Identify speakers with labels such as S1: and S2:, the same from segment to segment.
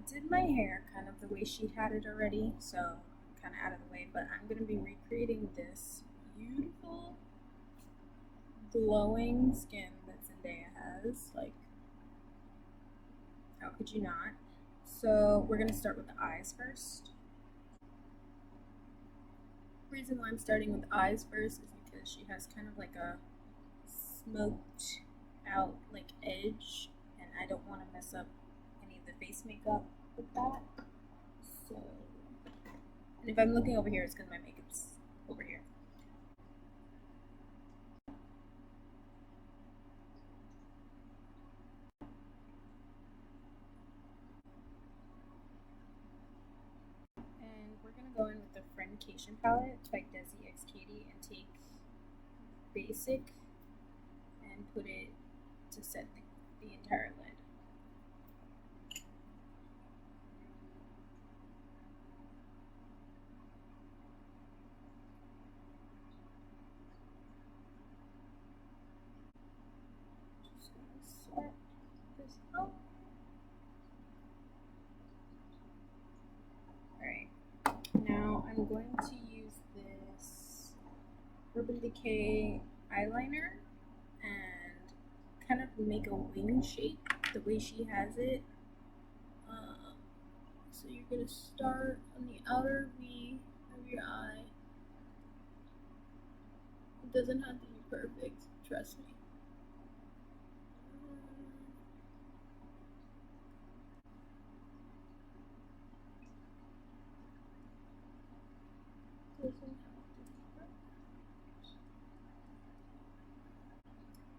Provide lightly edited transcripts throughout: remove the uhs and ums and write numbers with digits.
S1: did my hair kind of the way she had it already, so I'm kind of out of the way, but I'm going to be recreating this beautiful glowing skin that Zendaya has. Like, how could you not? So we're going to start with the eyes first. The reason why I'm starting with the eyes first is because she has kind of like a smoked out like edge, and I don't want to mess up any of the face makeup with that. So, and if I'm looking over here, it's because my makeup's over here. And we're gonna go in with the Friendcation palette by Desi X Katie and take basic and put it to set the entire lid. Just gonna set this up. Alright, now I'm going to use this Urban Decay eyeliner and kind of make a wing shape the way she has it. So you're going to start on the outer V of your eye. It doesn't have to be perfect, trust me.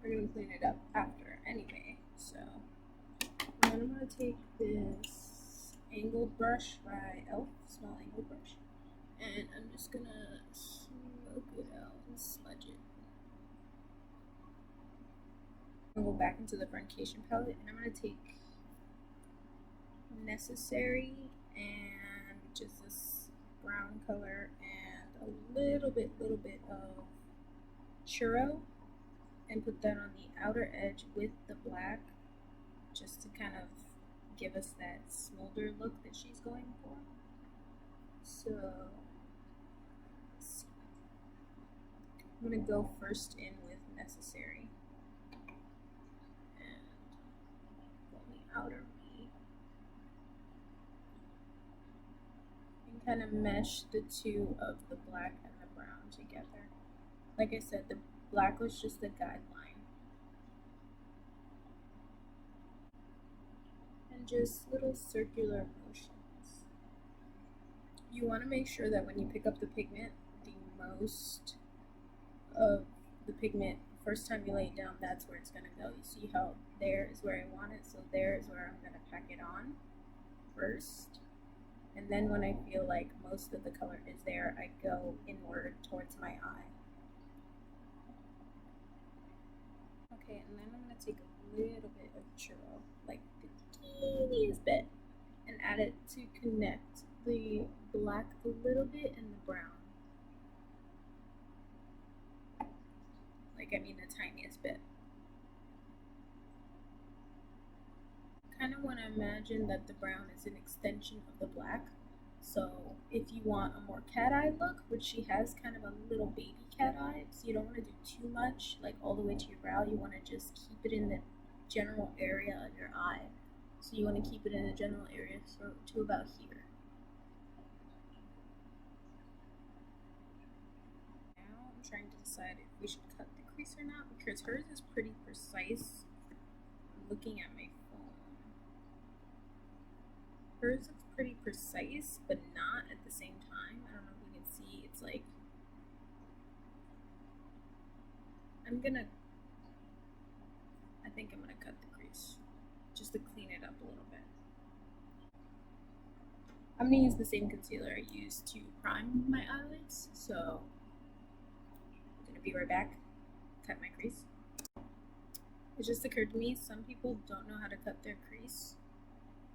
S1: We're going to clean it up after anyway. So then I'm going to take this angled brush by e.l.f., small angled brush, and I'm just going to smoke it out and smudge it. I'm going to go back into the Friendcation palette, and I'm going to take Necessary and just this brown color and a little bit of churro and put that on the outer edge with the black, just to kind of give us that smolder look that she's going for. So let's see. I'm going to go first in with Necessary and on the outer V and kind of mesh the two of the black and the brown together. Like I said, the black was just a guideline. And just little circular motions. You want to make sure that when you pick up the pigment, the most of the pigment, first time you lay it down, that's where it's going to go. You see how there is where I want it, so there is where I'm going to pack it on first. And then when I feel like most of the color is there, I go inward towards my eye. Okay, and then I'm going to take a little bit of churro, like the teeniest bit, and add it to connect the black a little bit and the brown. Like, I mean the tiniest bit. Kind of want to imagine that the brown is an extension of the black. So if you want a more cat eye look, which she has kind of a little baby cat eye, so you don't want to do too much, like all the way to your brow. You want to just keep it in the general area of your eye. So you want to keep it in the general area to about here. Now I'm trying to decide if we should cut the crease or not, because hers is pretty precise. I'm looking at my phone. Hers is pretty precise, but not at the same time. I don't know if you can see. It's like, I think I'm gonna cut the crease just to clean it up a little bit. I'm gonna use the same concealer I used to prime my eyelids, so I'm gonna be right back. Cut my crease. It just occurred to me, some people don't know how to cut their crease.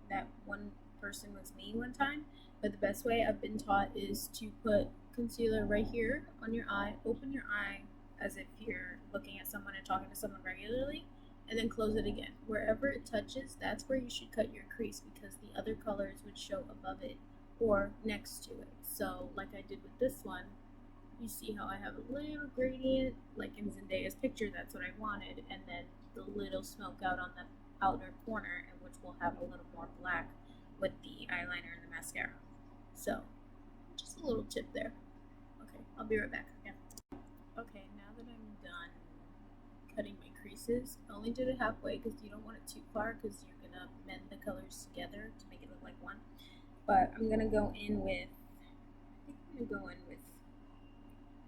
S1: That one person was me one time, but the best way I've been taught is to put concealer right here on your eye, open your eye as if you're looking at someone and talking to someone regularly, and then close it again. Wherever it touches, that's where you should cut your crease because the other colors would show above it or next to it. So like I did with this one, you see how I have a little gradient, like in Zendaya's picture, that's what I wanted, and then the little smoke out on the outer corner, and which will have a little more black with the eyeliner and the mascara. So, just a little tip there. Okay, I'll be right back. Yeah. Okay, now that I'm done cutting my creases, I only did it halfway because you don't want it too far because you're gonna mend the colors together to make it look like one. But I'm gonna go in with, I think I'm gonna go in with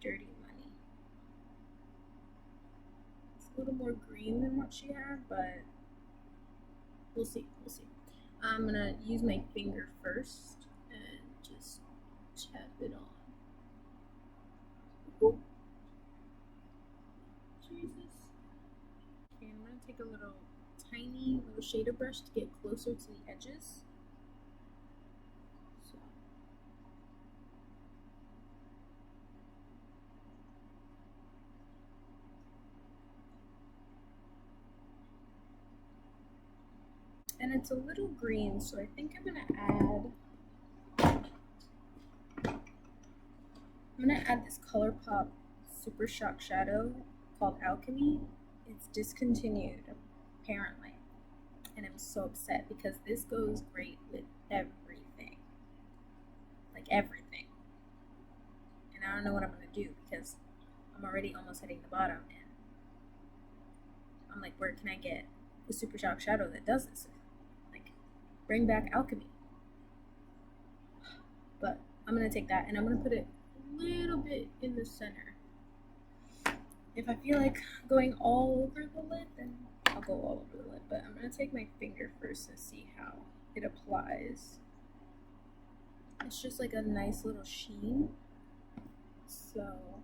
S1: Dirty Money. It's a little more green than what she had, but we'll see. We'll see. I'm gonna use my finger first and just tap it on. Ooh. Jesus. Okay, I'm gonna take a little tiny little shader brush to get closer to the edges. So. And it's a little green, so I think I'm gonna add this ColourPop Super Shock Shadow called Alchemy. It's discontinued, apparently. And I'm so upset because this goes great with everything. Like everything. And I don't know what I'm gonna do because I'm already almost hitting the bottom and I'm like, where can I get the Super Shock Shadow that does this? Like, bring back Alchemy. But I'm gonna take that and I'm gonna put it a little bit in the center. If I feel like going all over the lid, then I'll go all over the lid. But I'm gonna take my finger first and see how it applies. It's just like a nice little sheen. So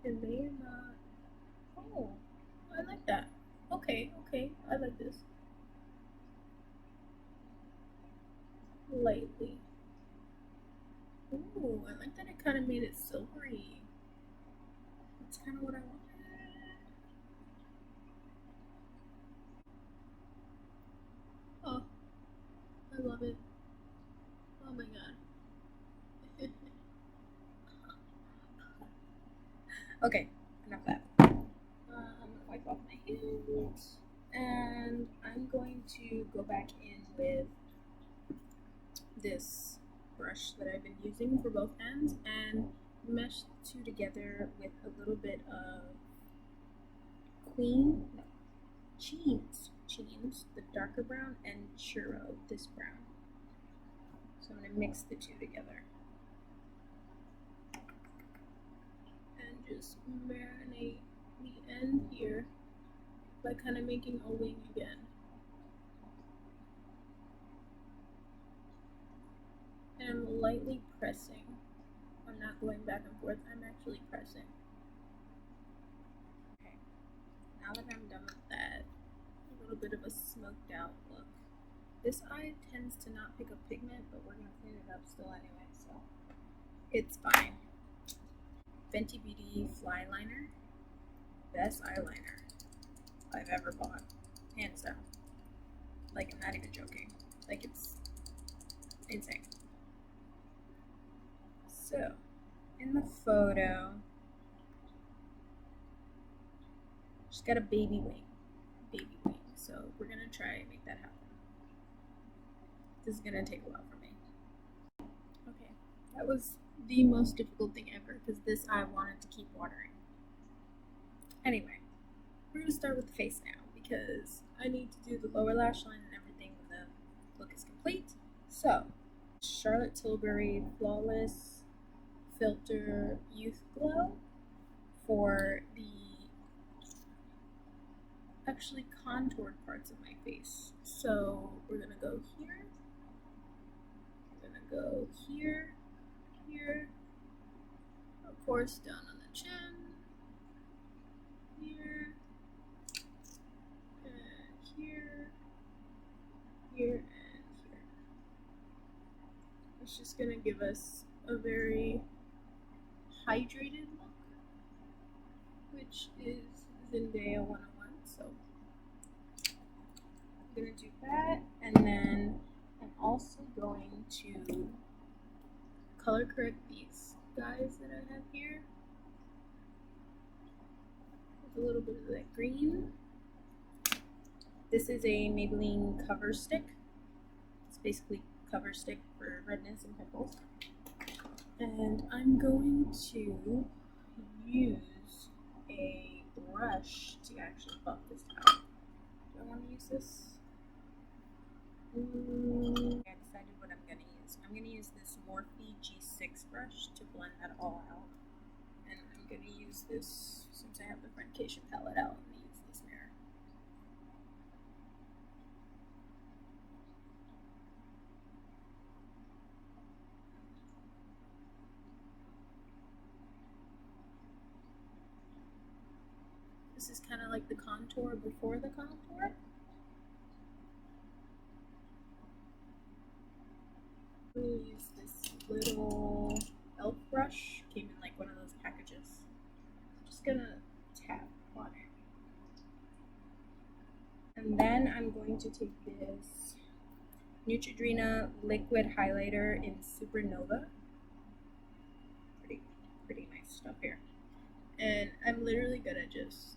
S1: it may not. Oh, I like that. Okay, I like this. Lightly. Ooh, I like that it kind of made it silvery. That's kind of what I wanted. Oh, I love it. Oh my god. Okay, enough of that. I'm gonna wipe off my hands, and I'm going to go back in with this brush that I've been using for both ends and mesh the two together with a little bit of Cheens, the darker brown, and Churro, this brown. So I'm going to mix the two together. And just marinate the end here by kind of making a wing again. And I'm lightly pressing. I'm not going back and forth, I'm actually pressing. Okay, now that I'm done with that, a little bit of a smoked out look. This eye tends to not pick up pigment, but we're going to clean it up still anyway, so it's fine. Fenty Beauty Fly Liner. Best eyeliner I've ever bought. Hands down. Like, I'm not even joking. Like, it's insane. So, in the photo, she's got a baby wing. So we're gonna try and make that happen. This is gonna take a while for me. Okay, that was the most difficult thing ever because this eye wanted to keep watering. Anyway, we're gonna start with the face now because I need to do the lower lash line and everything when the look is complete. So, Charlotte Tilbury Flawless Filter Youth Glow for the actually contoured parts of my face. So we're gonna go here, we're gonna go here, of course down on the chin, here, and here, and here. It's just gonna give us a very hydrated look, which is Zendaya 101. So I'm gonna do that, and then I'm also going to color correct these guys that I have here with a little bit of that green. This is a Maybelline cover stick. It's basically cover stick for redness and pimples. And I'm going to use a brush to actually buff this out. Do I want to use this? I decided what I'm going to use. I'm going to use this Morphe G6 brush to blend that all out. And I'm going to use this, since I have the Friendcation palette out, I'm going to use this mirror. This is kind of like the contour before the contour. I'm going to use this little elf brush. Came in like one of those packages. I'm just going to tap on it. And then I'm going to take this Neutrogena liquid highlighter in Supernova. Pretty nice stuff here. And I'm literally gonna just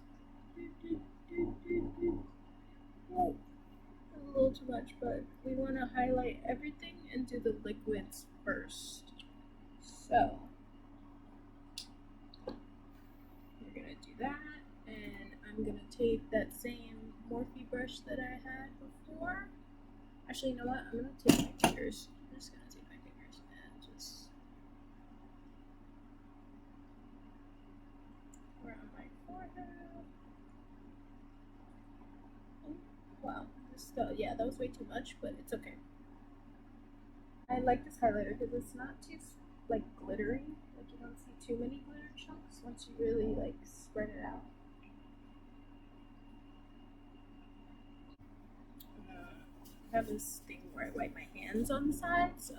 S1: whoa, a little too much, but we want to highlight everything and do the liquids first. So we're gonna do that, and I'm gonna take that same Morphe brush that I had before. Actually, you know what? I'm gonna take my fingers. I'm just gonna take my fingers and just around my forehead. Oh, wow, yeah, that was way too much, but it's okay. I like this highlighter because it's not too like glittery. Like you don't see too many glitter chunks once you really like spread it out. I have this thing where I wipe my hands on the side, so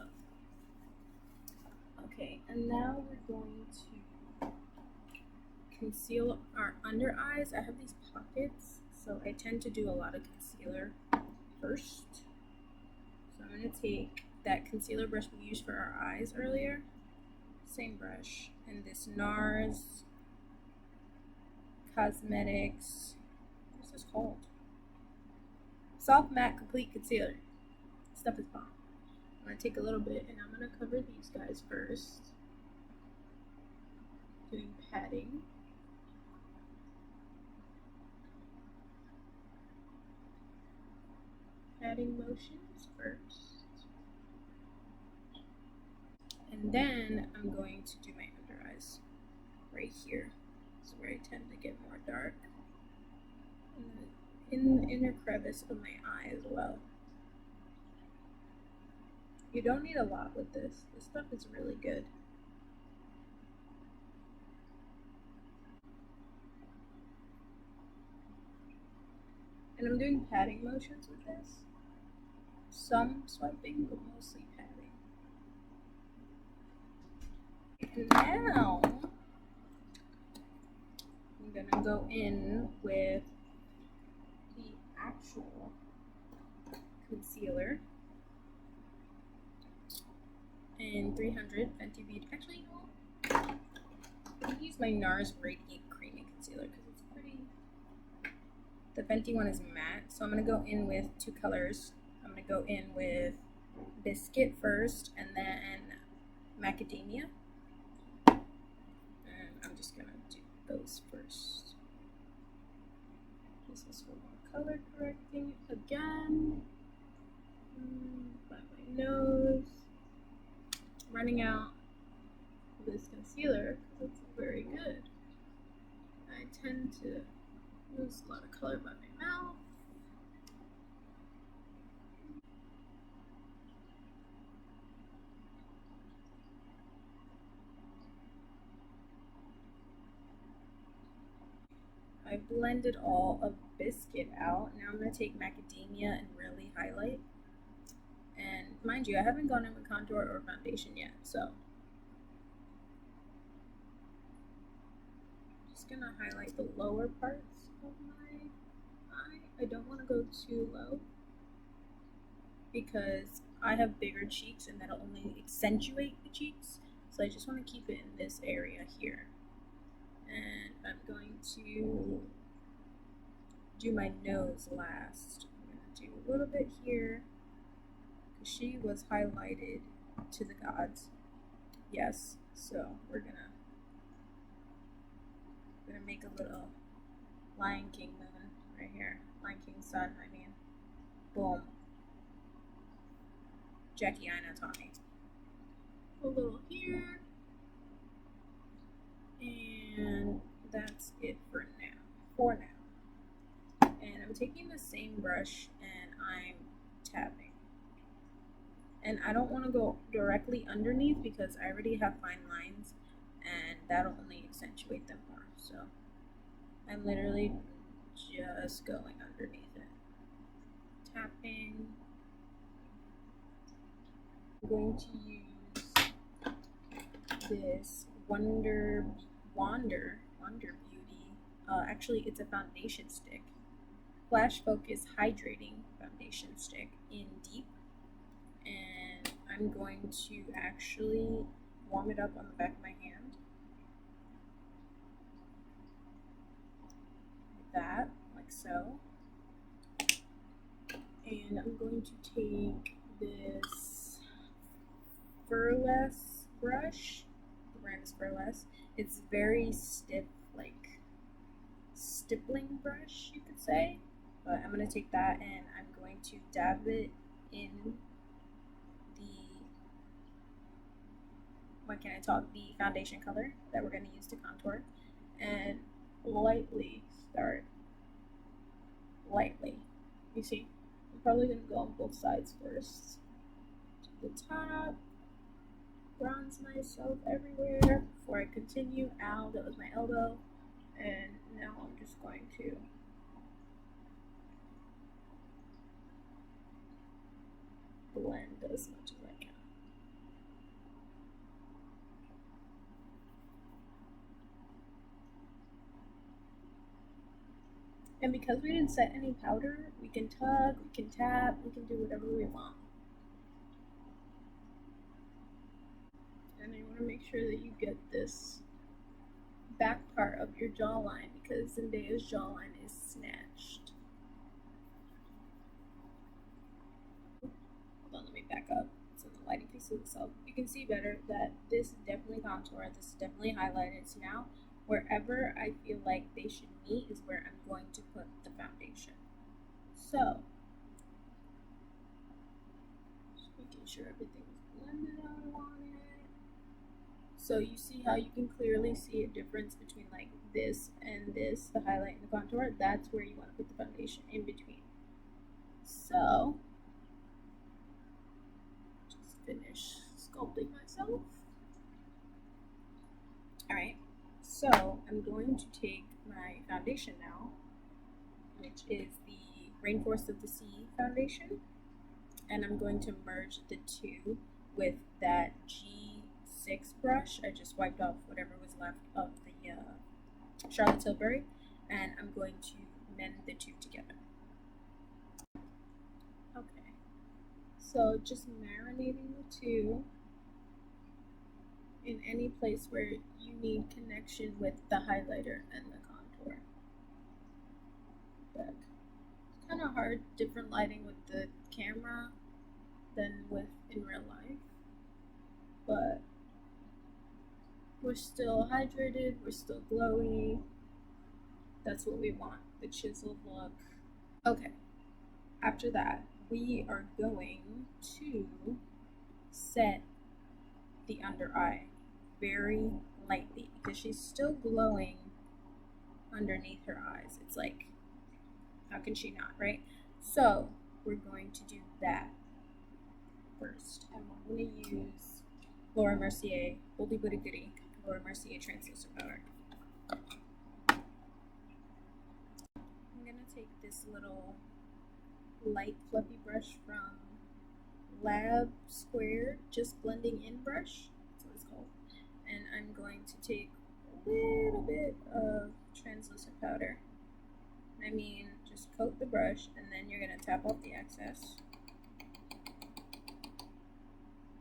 S1: okay. And now we're going to conceal our under eyes. I have these pockets, so I tend to do a lot of concealer first. So I'm going to take that concealer brush we used for our eyes earlier, same brush, and this NARS Cosmetics, what's this called? Soft Matte Complete Concealer. This stuff is bomb. I'm going to take a little bit and I'm going to cover these guys first. Doing padding. Padding motions first. And then I'm going to do my under eyes right here. This is where I tend to get more dark. And in the inner crevice of my eye as well. You don't need a lot with this. This stuff is really good. And I'm doing padding motions with this. Some swiping, but mostly padding. And now I'm gonna go in with the actual concealer in 300 Fenty Beauty. Actually, you know, I'm gonna use my NARS Radiant Creamy Concealer because it's pretty. The Fenty one is matte, so I'm gonna go in with two colors. I'm gonna go in with Biscuit first, and then Macadamia. And I'm just gonna do those first. This is for more color correcting again. By my nose. Running out of this concealer because it's very good. I tend to lose a lot of color by my mouth. I blended all of Biscuit out. Now I'm going to take Macadamia and really highlight. And mind you, I haven't gone in with contour or foundation yet, so just going to highlight the lower parts. of my eye. I don't want to go too low because I have bigger cheeks and that'll only accentuate the cheeks. So I just want to keep it in this area here. And I'm going to do my nose last. I'm going to do a little bit here because she was highlighted to the gods. Yes, so we're gonna make a little Lion King moon right here. Lion King sun, I mean. Boom. Jackie Aina Tommy. A little here. And that's it for now. And I'm taking the same brush and I'm tapping. And I don't want to go directly underneath because I already have fine lines and that'll only accentuate them more. So I'm literally just going underneath it. Tapping. I'm going to use this Wonder Beauty. Actually, it's a foundation stick. Flash Focus Hydrating Foundation Stick in Deep. And I'm going to actually warm it up on the back of my hand. Like that, like so. And I'm going to take this Furless brush. The brand is Furless. It's very stiff, like stippling brush, you could say. But I'm going to take that and I'm going to dab it in the foundation color that we're going to use to contour, and lightly start. You see, I'm probably going to go on both sides first. To the top, bronze myself everywhere before I continue. Ow, that was my elbow. And now I'm just going to blend as much as I can. And because we didn't set any powder, we can tug, we can tap, we can do whatever we want. And you want to make sure that you get this back part of your jawline because Zendaya's jawline is snatched. Hold on, let me back up. So the lighting piece of itself, you can see better that this is definitely contoured, this is definitely highlighted. So now wherever I feel like they should meet is where I'm going to put the foundation. So, just making sure everything's blended out on it. So you see how you can clearly see a difference between like this and this, the highlight and the contour. That's where you want to put the foundation, in between. So, just finish sculpting myself. Alright. So I'm going to take my foundation now, which is the Rainforest of the Sea foundation, and I'm going to merge the two with that G6 brush. I just wiped off whatever was left of the Charlotte Tilbury, and I'm going to mend the two together. Okay, so just marinating the two in any place where you need connection with the highlighter and the contour. But it's kind of hard, different lighting with the camera than with in real life. But we're still hydrated, we're still glowy. That's what we want, the chiseled look. Okay, after that, we are going to set the under eye very lightly because she's still glowing underneath her eyes. It's like, how can she not, right? So we're going to do that first, and we're going to use Laura Mercier, Oldie Goodie Goodie, Laura Mercier Translucent Powder. I'm going to take this little light fluffy brush from Lab Squared, just blending in brush, that's what it's called, and I'm going to take a little bit of translucent powder I mean, just coat the brush and then you're going to tap off the excess.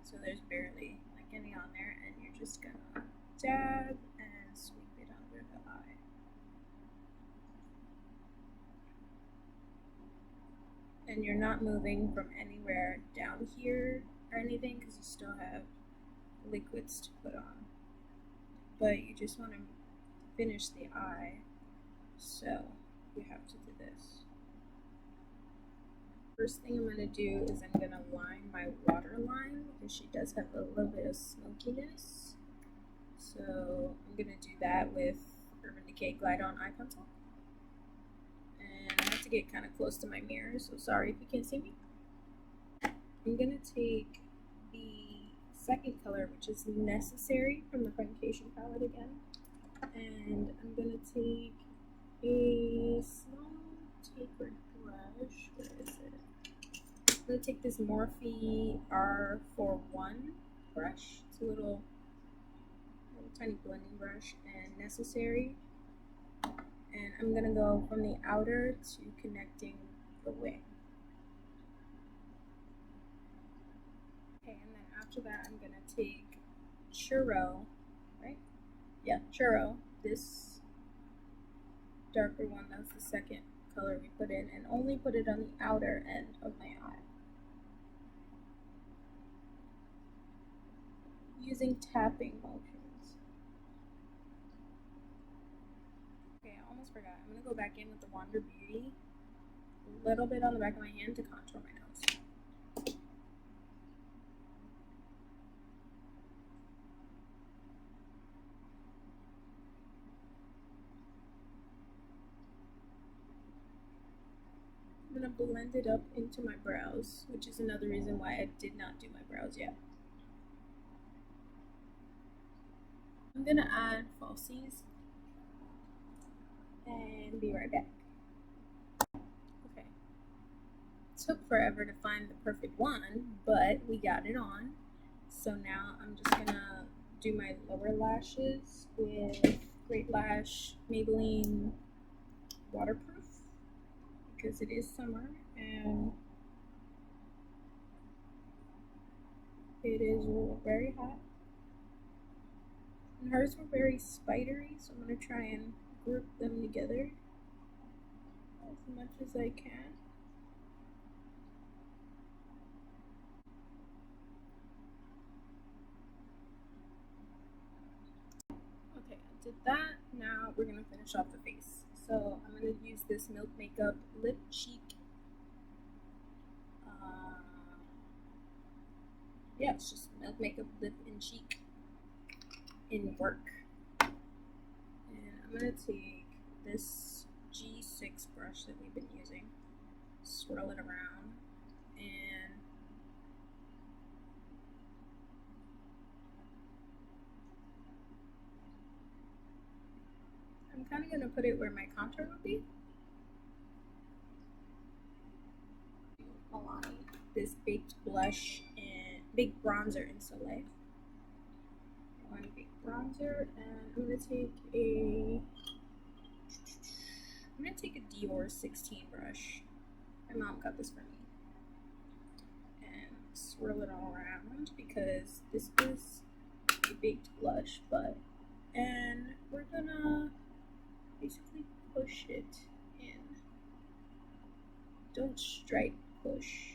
S1: So there's barely like any on there, and you're just going to dab and sweep it under the eye. And you're not moving from anywhere down here or anything because you still have liquids to put on. But you just want to finish the eye, so you have to do this. First thing I'm going to do is I'm going to line my waterline because she does have a little bit of smokiness. So I'm going to do that with Urban Decay Glide On Eye Pencil. And I have to get kind of close to my mirror, so sorry if you can't see me. I'm going to take the second color, which is Necessary, from the Foundation palette again. And I'm going to take a small tapered brush. Where is it? I'm going to take this Morphe R41 brush. It's a little tiny blending brush, and Necessary. And I'm going to go from the outer to connecting the wing. Okay, and then after that, I'm going to take Churro, right? Yeah, Churro, this darker one, that's the second color we put in, and only put it on the outer end of my eye. Using tapping motions. Okay, I almost forgot. I'm going to go back in with the Wander Beauty, a little bit on the back of my hand to contour my nose. I'm going to blend it up into my brows, which is another reason why I did not do my brows yet. I'm going to add falsies and be right back. Okay. It took forever to find the perfect one, but we got it on. So now I'm just going to do my lower lashes with Great Lash Maybelline Waterproof because it is summer and it is very hot. And hers were very spidery, so I'm going to try and group them together as much as I can. Okay, I did that. Now we're going to finish off the face. So I'm going to use this Milk Makeup Lip Cheek. Yeah, it's just Milk Makeup Lip and Cheek in Work. And I'm going to take this G6 brush that we've been using, swirl it around, and I'm kind of going to put it where my contour would be. Along this baked blush and big bronzer in Soleil. One big bronzer, and I'm going to take a Dior 16 brush. My mom got this for me. And swirl it all around because this is a baked blush, and we're gonna basically push it in. Don't strike, push.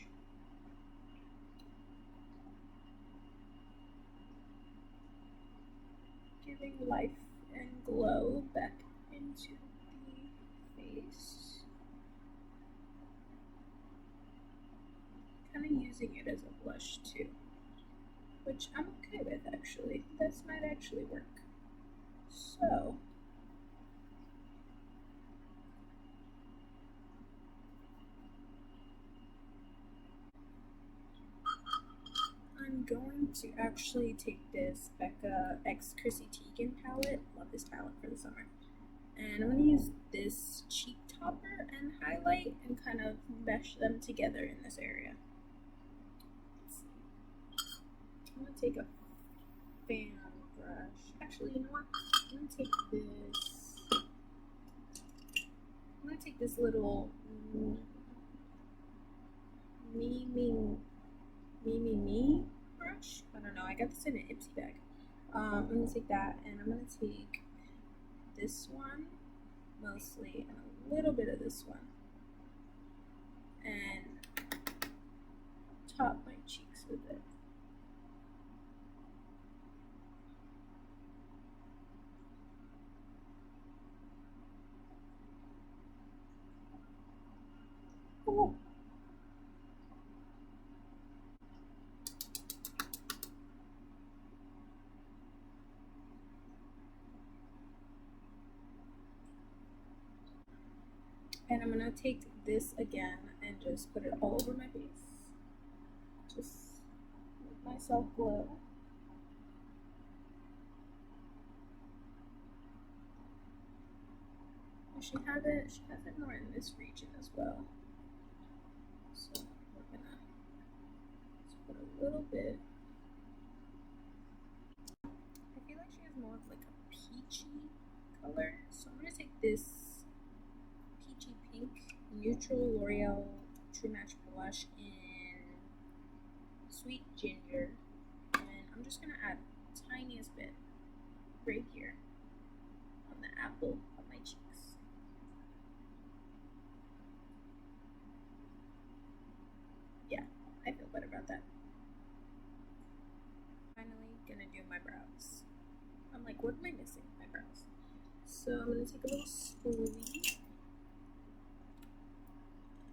S1: Giving life and glow back into the face. Kind of using it as a blush too, which I'm okay with actually. This might actually work. So I'm going to actually take this Becca X Chrissy Teigen palette. Love this palette for the summer. And I'm going to use this cheek topper and highlight and kind of mesh them together in this area. I'm going to take a fan brush. Actually, you know what? I'm going to take this I'm gonna take this little me brush. I don't know. I got this in an Ipsy bag. I'm gonna take that, and I'm gonna take this one mostly, and a little bit of this one, and top my cheeks with it. Ooh. And I'm gonna take this again and just put it all over my face. Just make myself glow. She has it more in this region as well. So we're gonna just put a little bit. I feel like she has more of like a peachy color. So I'm gonna take this peachy pink neutral L'Oreal True Match blush in Sweet Ginger. And I'm just gonna add the tiniest bit right here on the apple of my cheeks. Yeah, I feel better about that. Finally gonna do my brows. I'm like, what am I missing? My brows. So I'm gonna take a little spoolie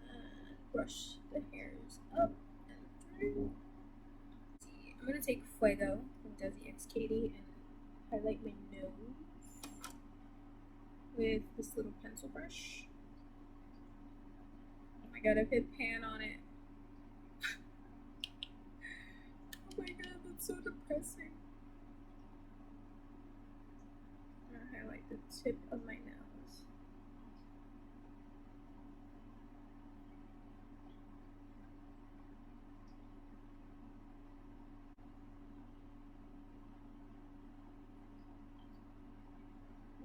S1: and brush the hairs up and through. I'm gonna take Fuego from Desi X Katie and highlight my nose with this little pencil brush. Oh my god, I've hit pan on it. Oh my god, that's so depressing. I'm gonna highlight the tip of my nose.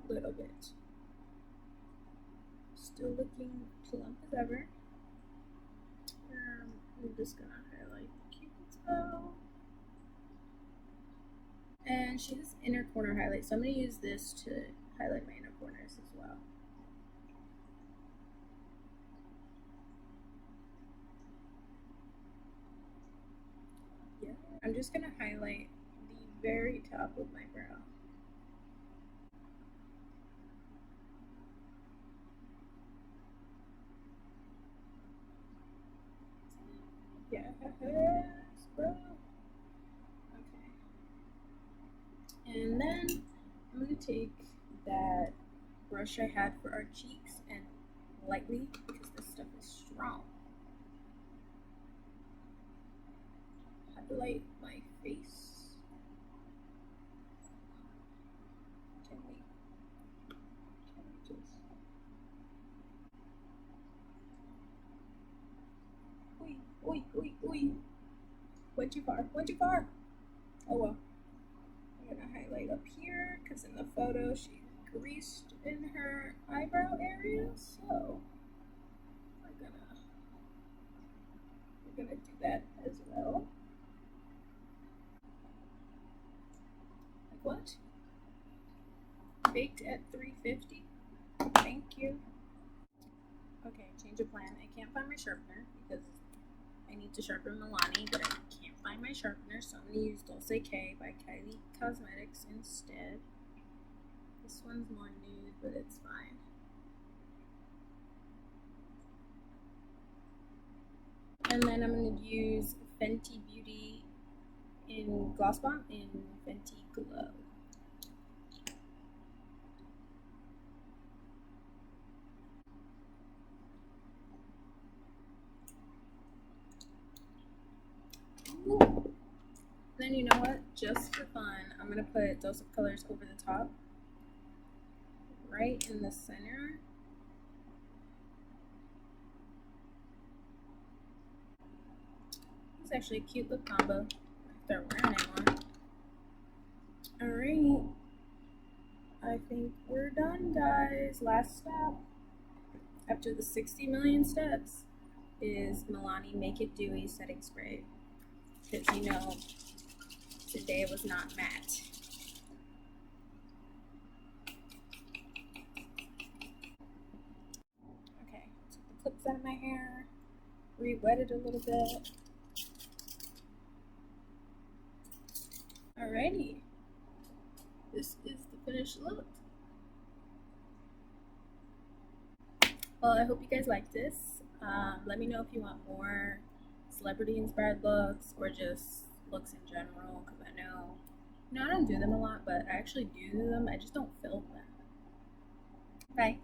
S1: A little bit. Still looking plump as ever. I'm just gonna highlight the cupid's bow. And she has inner corner highlight, so I'm gonna use this to highlight my inner corners as well. Yeah, I'm just gonna highlight the very top of my brow. Yes, bro. Okay. And then I'm gonna take that brush I had for our cheeks and lightly, because this stuff is strong, highlight my face. Can we just... Oi. Went too far. Oh well. I'm gonna highlight up here because in the photo she greased in her eyebrow area, so we're gonna do that as well. Like what? Baked at 350. Thank you. Okay, change of plan. I can't find my sharpener because I need to sharpen Milani, but I can't find my sharpener, so I'm gonna use Dulce K by Kylie Cosmetics instead. This one's more nude, but it's fine. And then I'm gonna use Fenty Beauty in Gloss Bomb in Fenty Glow. Ooh. Then you know what? Just for fun, I'm gonna put Dose of Colors over the top, right in the center. It's actually a cute lip combo. Start wearing it more. Alright. I think we're done, guys. Last step. after the 60 million steps is Milani Make It Dewy setting spray, because you know Zendaya was not matte. Okay, took the clips out of my hair, re-wet it a little bit. Alrighty, this is the finished look. Well, I hope you guys like this. Let me know if you want more celebrity inspired looks or just looks in general, because I know, I don't do them a lot, but I actually do them. I just don't film them. Bye.